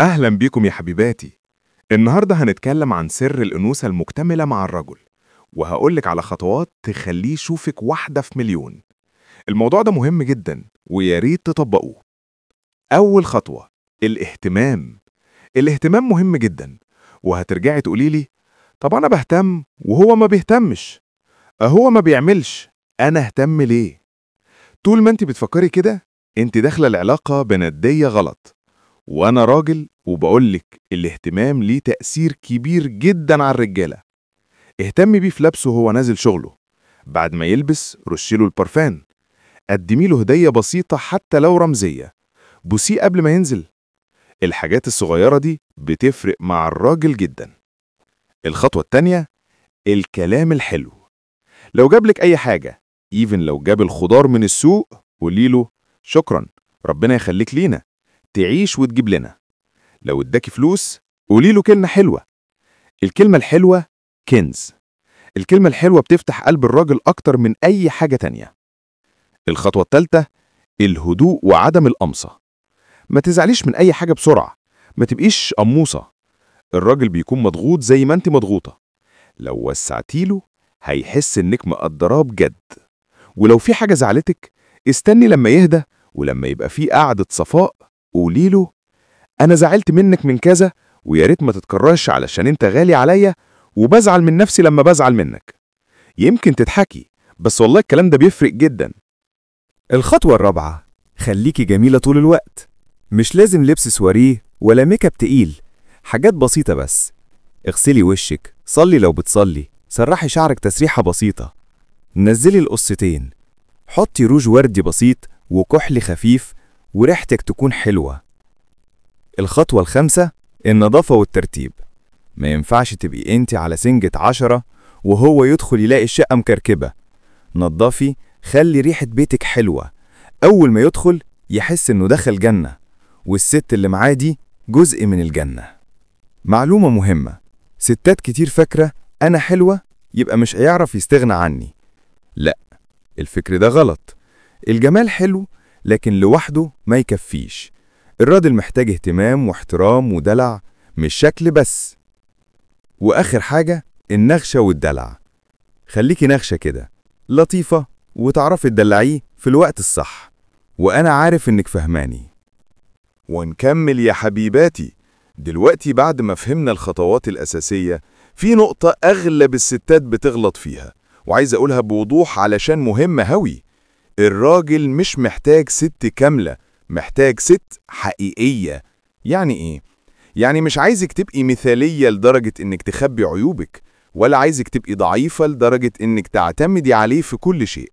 أهلا بيكم يا حبيباتي. النهاردة هنتكلم عن سر الأنوثة المكتملة مع الرجل، وهقولك على خطوات تخليه يشوفك واحدة في مليون. الموضوع ده مهم جدا ويا ريت تطبقوه. أول خطوة، الاهتمام. الاهتمام مهم جدا، وهترجعي تقوليلي طب أنا بهتم وهو ما بيهتمش، هو ما بيعملش، أنا اهتم ليه؟ طول ما انت بتفكري كده انت داخلة العلاقة بندية غلط. وأنا راجل وبقولك الاهتمام ليه تأثير كبير جدا على الرجالة. اهتمي بيه في لبسه وهو نازل شغله، بعد ما يلبس رشيله البرفان، قدميله هدية بسيطة حتى لو رمزية، بوسيه قبل ما ينزل. الحاجات الصغيرة دي بتفرق مع الراجل جدا. الخطوة التانية، الكلام الحلو. لو جابلك أي حاجة، لو جاب الخضار من السوق، قوليله شكرا، ربنا يخليك لينا، تعيش وتجيب لنا. لو اداكي فلوس، قوليله كلمة حلوة. الكلمة الحلوة كنز. الكلمة الحلوة بتفتح قلب الراجل أكتر من أي حاجة تانية. الخطوة التالتة، الهدوء وعدم القمصة. ما تزعليش من أي حاجة بسرعة، ما تبقيش قموصة. الراجل بيكون مضغوط زي ما انت مضغوطة. لو وسعتيله هيحس انك مقدراه بجد. ولو في حاجة زعلتك، استني لما يهدى، ولما يبقى في قعدة صفاء قوليله أنا زعلت منك من كذا، ويا ريت ما تتكررش علشان انت غالي عليا، وبزعل من نفسي لما بزعل منك. يمكن تضحكي، بس والله الكلام ده بيفرق جدا. الخطوة الرابعة، خليكي جميلة طول الوقت. مش لازم لبس سواريه ولا ميك اب تقيل، حاجات بسيطة بس. اغسلي وشك، صلي لو بتصلي، سرحي شعرك تسريحة بسيطة، نزلي القصتين، حطي روج وردي بسيط وكحل خفيف، وريحتك تكون حلوة. الخطوة الخامسة، النظافة والترتيب. ما ينفعش تبقي انت على سنجة 10 وهو يدخل يلاقي الشقة مكركبة. نظفي، خلي ريحة بيتك حلوة، أول ما يدخل يحس إنه دخل جنة، والست اللي معاه دي جزء من الجنة. معلومة مهمة، ستات كتير فاكرة أنا حلوة يبقى مش هيعرف يستغنى عني. لا، الفكر ده غلط. الجمال حلو، لكن لوحده ما يكفيش. الراجل محتاج اهتمام واحترام ودلع، مش شكل بس. وآخر حاجة، النغشة والدلع. خليكي نغشة كده، لطيفة، وتعرفي تدلعيه في الوقت الصح. وأنا عارف إنك فهماني. ونكمل يا حبيباتي. دلوقتي بعد ما فهمنا الخطوات الأساسية، في نقطة أغلب الستات بتغلط فيها، وعايز أقولها بوضوح علشان مهمة هوي. الراجل مش محتاج ست كاملة، محتاج ست حقيقية. يعني إيه؟ يعني مش عايزك تبقي مثالية لدرجة إنك تخبي عيوبك، ولا عايزك تبقي ضعيفة لدرجة إنك تعتمدي عليه في كل شيء.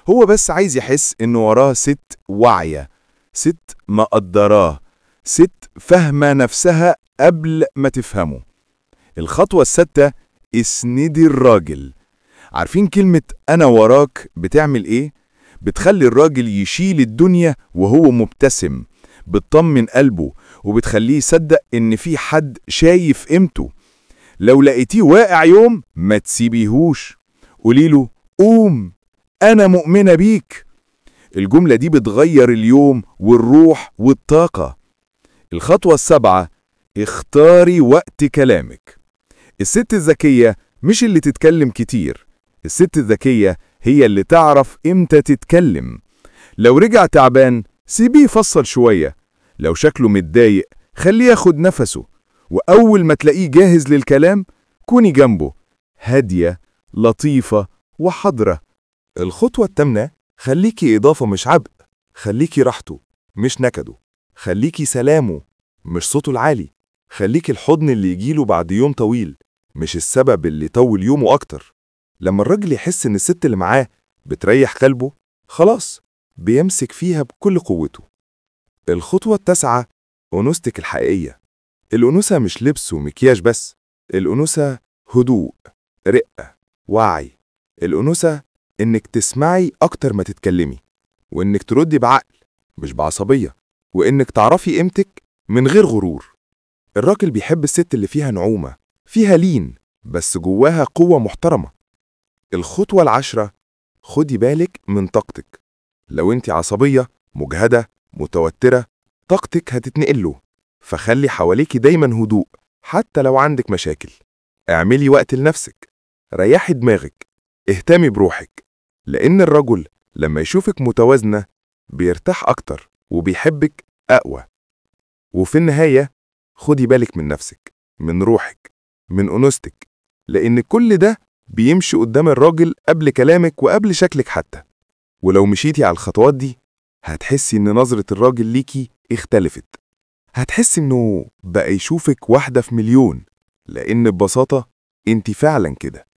هو بس عايز يحس إنه وراه ست واعية، ست مقدراه، ست فاهمة نفسها قبل ما تفهمه. الخطوة السادسة، اسندي الراجل. عارفين كلمة أنا وراك بتعمل إيه؟ بتخلي الراجل يشيل الدنيا وهو مبتسم، بتطمن قلبه، وبتخليه يصدق إن في حد شايف قيمته. لو لقيتيه واقع يوم، ما تسيبيهوش، قوليله قوم، أنا مؤمنة بيك. الجملة دي بتغير اليوم والروح والطاقة. الخطوة السابعة، اختاري وقت كلامك. الست الذكية مش اللي تتكلم كتير، الست الذكية هي اللي تعرف امتى تتكلم. لو رجع تعبان، سيبيه يفصل شوية. لو شكله متضايق، خليه ياخد نفسه. وأول ما تلاقيه جاهز للكلام، كوني جنبه، هادية، لطيفة، وحضرة. الخطوة الثامنة، خليكي إضافة مش عبء. خليكي راحته مش نكده. خليكي سلامه مش صوته العالي. خليكي الحضن اللي يجيله بعد يوم طويل، مش السبب اللي يطول يومه أكتر. لما الراجل يحس إن الست اللي معاه بتريح قلبه، خلاص بيمسك فيها بكل قوته. الخطوة التاسعة، أنوثتك الحقيقية. الأنوثة مش لبس ومكياج بس، الأنوثة هدوء، رقة، وعي. الأنوثة إنك تسمعي أكتر ما تتكلمي، وإنك تردي بعقل مش بعصبية، وإنك تعرفي قيمتك من غير غرور. الراجل بيحب الست اللي فيها نعومة، فيها لين، بس جواها قوة محترمة. الخطوة العاشرة، خدي بالك من طاقتك. لو انت عصبية، مجهدة، متوترة، طاقتك هتتنقله. فخلي حواليكي دايما هدوء حتى لو عندك مشاكل. اعملي وقت لنفسك، ريحي دماغك، اهتمي بروحك، لأن الرجل لما يشوفك متوازنة بيرتاح أكتر وبيحبك أقوى. وفي النهاية خدي بالك من نفسك، من روحك، من أنوثتك، لأن كل ده بيمشي قدام الراجل قبل كلامك وقبل شكلك حتى. ولو مشيتي على الخطوات دي هتحسي إن نظرة الراجل ليكي اختلفت. هتحسي إنه بقى يشوفك واحدة في مليون، لأن ببساطة انت فعلا كده.